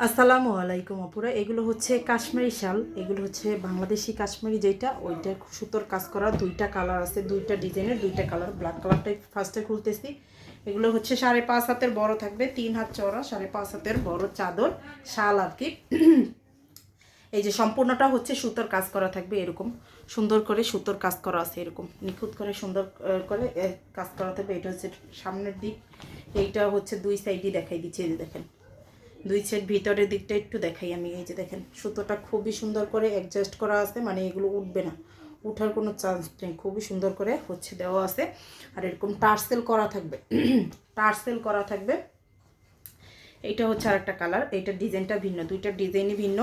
আসসালামু আলাইকুম আপুরা, এগুলো হচ্ছে কাশ্মীরি শাল। এগুলো হচ্ছে বাংলাদেশি কাশ্মীরি, যেটা ওইটা সুতোর কাজ করা। দুইটা কালার আছে, দুইটা ডিজাইনের দুইটা কালার। ব্ল্যাক কালারটাই ফার্স্টে খুলতেছি। এগুলো হচ্ছে 5.5 হাতের বড় থাকবে, 3 হাত চওড়া, 5.5 হাতের বড় চাদর শাল আর কি। এই যে সম্পূর্ণটা হচ্ছে সুতোর কাজ করা থাকবে, এরকম সুন্দর করে সুতোর কাজ করা আছে, এরকম নিখুঁত করে সুন্দর করে কাজ করা থাকবে। এটা হচ্ছে সামনের দিক, এইটা হচ্ছে দুই সাইডই দেখাই দিচ্ছি। এই যে দেখেন দুই সাইড, ভিতরের দিকটা একটু দেখাই আমি। এই যে দেখেন সুতোটা খুবই সুন্দর করে অ্যাডজাস্ট করা আছে, মানে এগুলো উঠবে না, উঠার কোনো চান্স নেই। খুবই সুন্দর করে হচ্ছে দেওয়া আছে। আর এরকম টার্সেল করা থাকবে, টার্সেল করা থাকবে। এইটা হচ্ছে আর একটা কালার, এইটার ডিজাইনটা ভিন্ন, দুইটা ডিজাইনই ভিন্ন।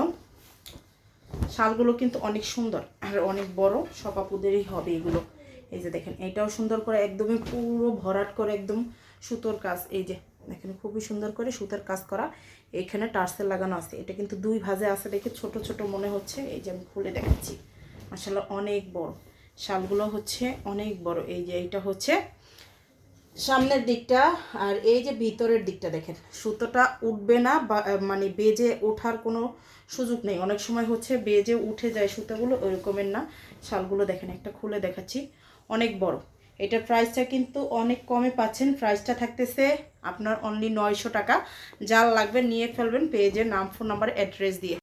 শালগুলো কিন্তু অনেক সুন্দর আর অনেক বড়, সব আপুদেরই হবে এগুলো। এই যে দেখেন এইটাও সুন্দর করে একদমই পুরো ভরাট করে একদম সুতোর কাজ। এই যে দেখেন খুবই সুন্দর করে সুতোর কাজ করা, এখানে টার্সেল লাগানো আছে। এটা কিন্তু দুই ভাজে আছে দেখে ছোট ছোট মনে হচ্ছে। এই যে আমি খুলে দেখাচ্ছি, মাশাআল্লাহ অনেক বড় শালগুলো, হচ্ছে অনেক বড়। এই যে এইটা হচ্ছে সামনের দিকটা, আর এই যে ভিতরের দিকটা দেখেন সুতোটা উঠবে না, বা মানে বেজে ওঠার কোনো সুযোগ নেই। অনেক সময় হচ্ছে বেজে উঠে যায় সুতোগুলো, ওই রকমের না। শালগুলো দেখেন, একটা খুলে দেখাচ্ছি, অনেক বড়। এটার প্রাইসটা কিন্তু অনেক কমে পাচ্ছেন। প্রাইসটা থাকতেছে আপনার অনলি 900 টাকা। যার লাগবে নিয়ে ফেলবেন পেজের নাম, ফোন নাম্বার, অ্যাড্রেস দিয়ে।